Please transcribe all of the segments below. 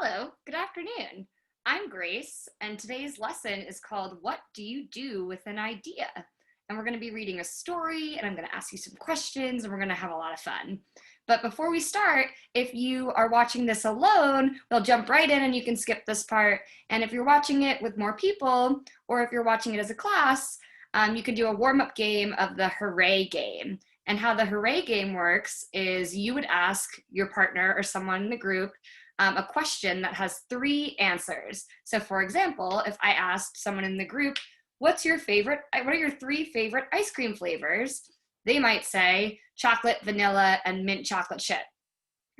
Hello, good afternoon. I'm Grace, and today's lesson is called What Do You Do with an Idea? And we're going to be reading a story, and I'm going to ask you some questions, and we're going to have a lot of fun. But before we start, if you are watching this alone, we'll jump right in and you can skip this part. And if you're watching it with more people, or if you're watching it as a class, you can do a warm-up game of the Hooray game. And how the Hooray game works is you would ask your partner or someone in the group a question that has 3 answers. So for example, if I asked someone in the group, what are your 3 favorite ice cream flavors? They might say chocolate, vanilla, and mint chocolate chip.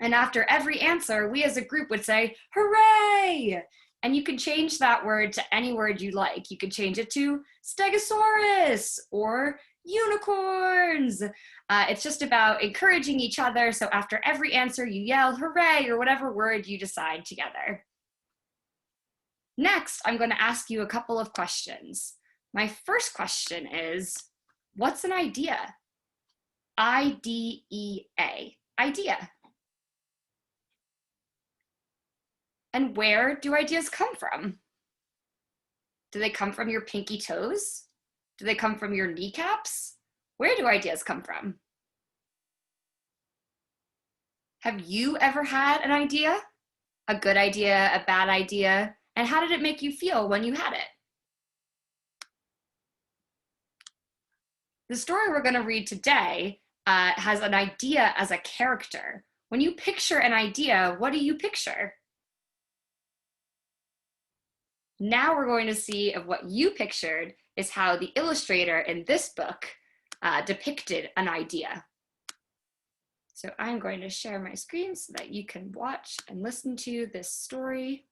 And after every answer, we as a group would say, hooray! And you can change that word to any word you like. You could change it to stegosaurus or unicorns. It's just about encouraging each other. So after every answer, you yell hooray or whatever word you decide together. Next, I'm going to ask you a couple of questions. My first question is, what's an idea? I-D-E-A, idea. And where do ideas come from? Do they come from your pinky toes? Do they come from your kneecaps? Where do ideas come from? Have you ever had an idea? A good idea, a bad idea? And how did it make you feel when you had it? The story we're going to read today has an idea as a character. When you picture an idea, what do you picture? Now we're going to see if what you pictured is how the illustrator in this book depicted an idea. So I'm going to share my screen so that you can watch and listen to this story.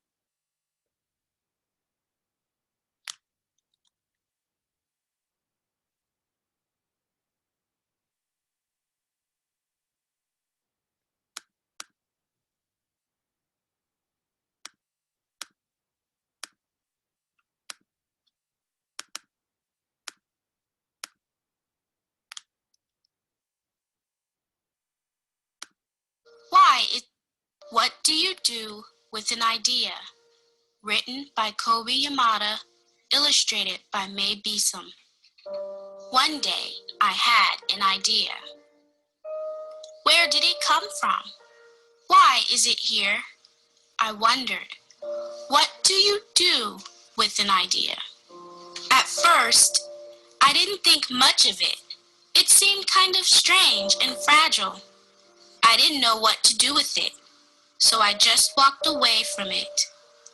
What do you do with an idea? Written by Kobe Yamada, illustrated by May Beeson. One day, I had an idea. Where did it come from? Why is it here? I wondered. What do you do with an idea? At first, I didn't think much of it. It seemed kind of strange and fragile. I didn't know what to do with it, so I just walked away from it.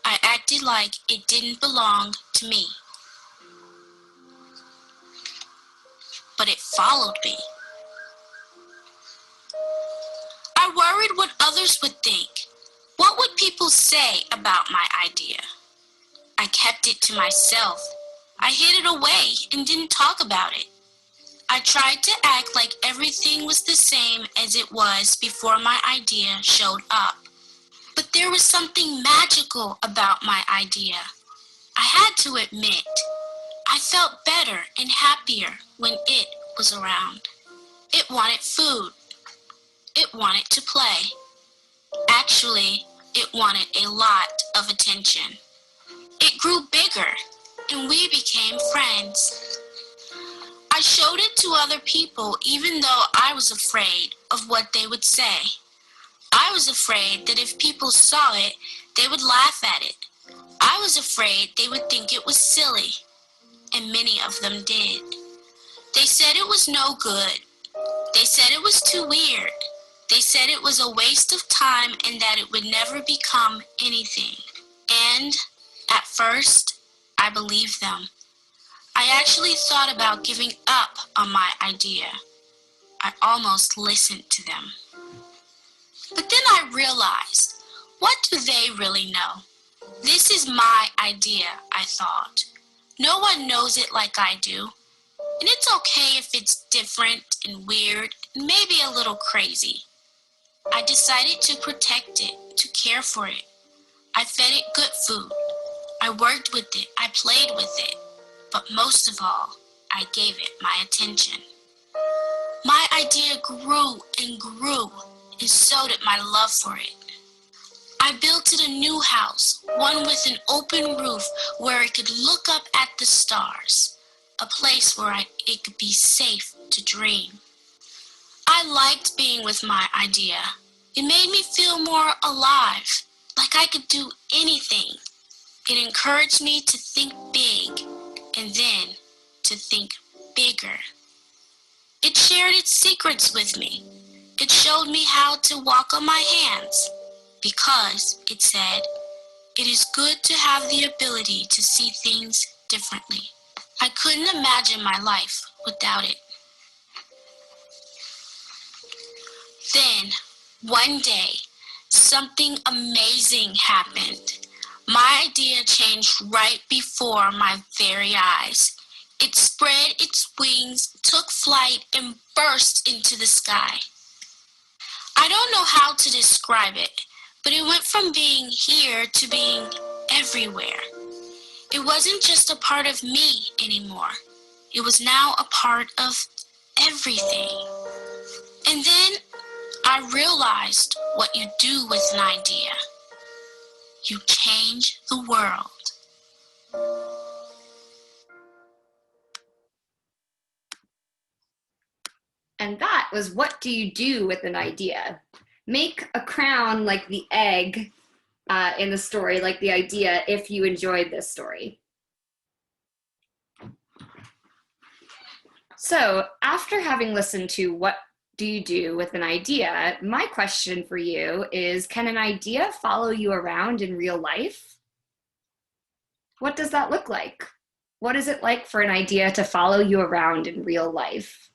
I acted like it didn't belong to me. But it followed me. I worried what others would think. What would people say about my idea? I kept it to myself. I hid it away and didn't talk about it. I tried to act like everything was the same as it was before my idea showed up. But there was something magical about my idea. I had to admit, I felt better and happier when it was around. It wanted food. It wanted to play. Actually, it wanted a lot of attention. It grew bigger, and we became friends. I showed it to other people even though I was afraid of what they would say. I was afraid that if people saw it, they would laugh at it. I was afraid they would think it was silly, and many of them did. They said it was no good. They said it was too weird. They said it was a waste of time and that it would never become anything. And at first, I believed them. I actually thought about giving up on my idea. I almost listened to them. But then I realized, what do they really know? This is my idea, I thought. No one knows it like I do. And it's okay if it's different and weird and maybe a little crazy. I decided to protect it, to care for it. I fed it good food. I worked with it. I played with it. But most of all, I gave it my attention. My idea grew and grew, and so did my love for it. I built it a new house, one with an open roof where it could look up at the stars, a place where it could be safe to dream. I liked being with my idea. It made me feel more alive, like I could do anything. It encouraged me to think big and then to think bigger. It shared its secrets with me. It showed me how to walk on my hands because, it said, it is good to have the ability to see things differently. I couldn't imagine my life without it. Then, one day, something amazing happened. My idea changed right before my very eyes. It spread its wings, took flight, and burst into the sky. I don't know how to describe it, but it went from being here to being everywhere. It wasn't just a part of me anymore. It was now a part of everything. And then I realized what you do with an idea. You change the world. And that was What Do You Do with an Idea? Make a crown like the egg in the story, like the idea, if you enjoyed this story. So after having listened to What Do You Do with an Idea, my question for you is, can an idea follow you around in real life? What does that look like? What is it like for an idea to follow you around in real life?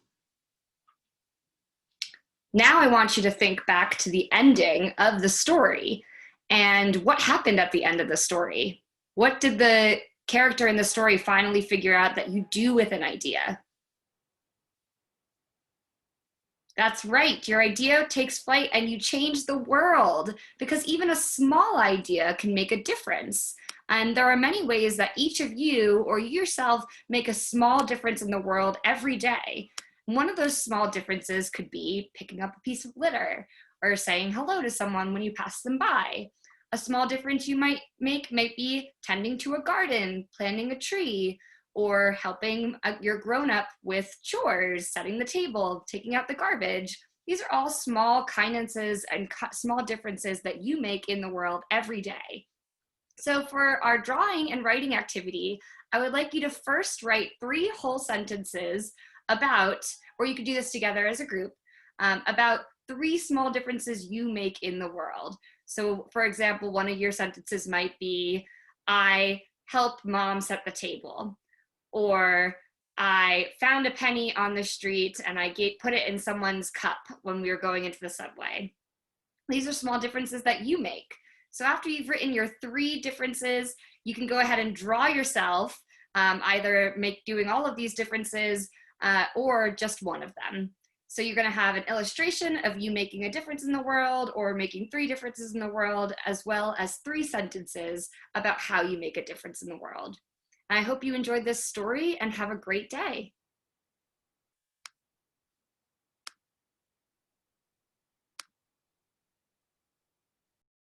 Now I want you to think back to the ending of the story and what happened at the end of the story. What did the character in the story finally figure out that you do with an idea? That's right, your idea takes flight and you change the world, because even a small idea can make a difference. And there are many ways that each of you or you yourself make a small difference in the world every day. One of those small differences could be picking up a piece of litter or saying hello to someone when you pass them by. A small difference you might make might be tending to a garden, planting a tree, or helping your grown-up with chores, setting the table, taking out the garbage. These are all small kindnesses and small differences that you make in the world every day. So for our drawing and writing activity, I would like you to first write 3 whole sentences about, or you could do this together as a group, about 3 small differences you make in the world. So for example, one of your sentences might be, I help mom set the table. Or I found a penny on the street and I put it in someone's cup when we were going into the subway. These are small differences that you make. So after you've written your 3 differences, you can go ahead and draw yourself, either doing all of these differences or just one of them. So you're going to have an illustration of you making a difference in the world or making 3 differences in the world, as well as 3 sentences about how you make a difference in the world. I hope you enjoyed this story and have a great day.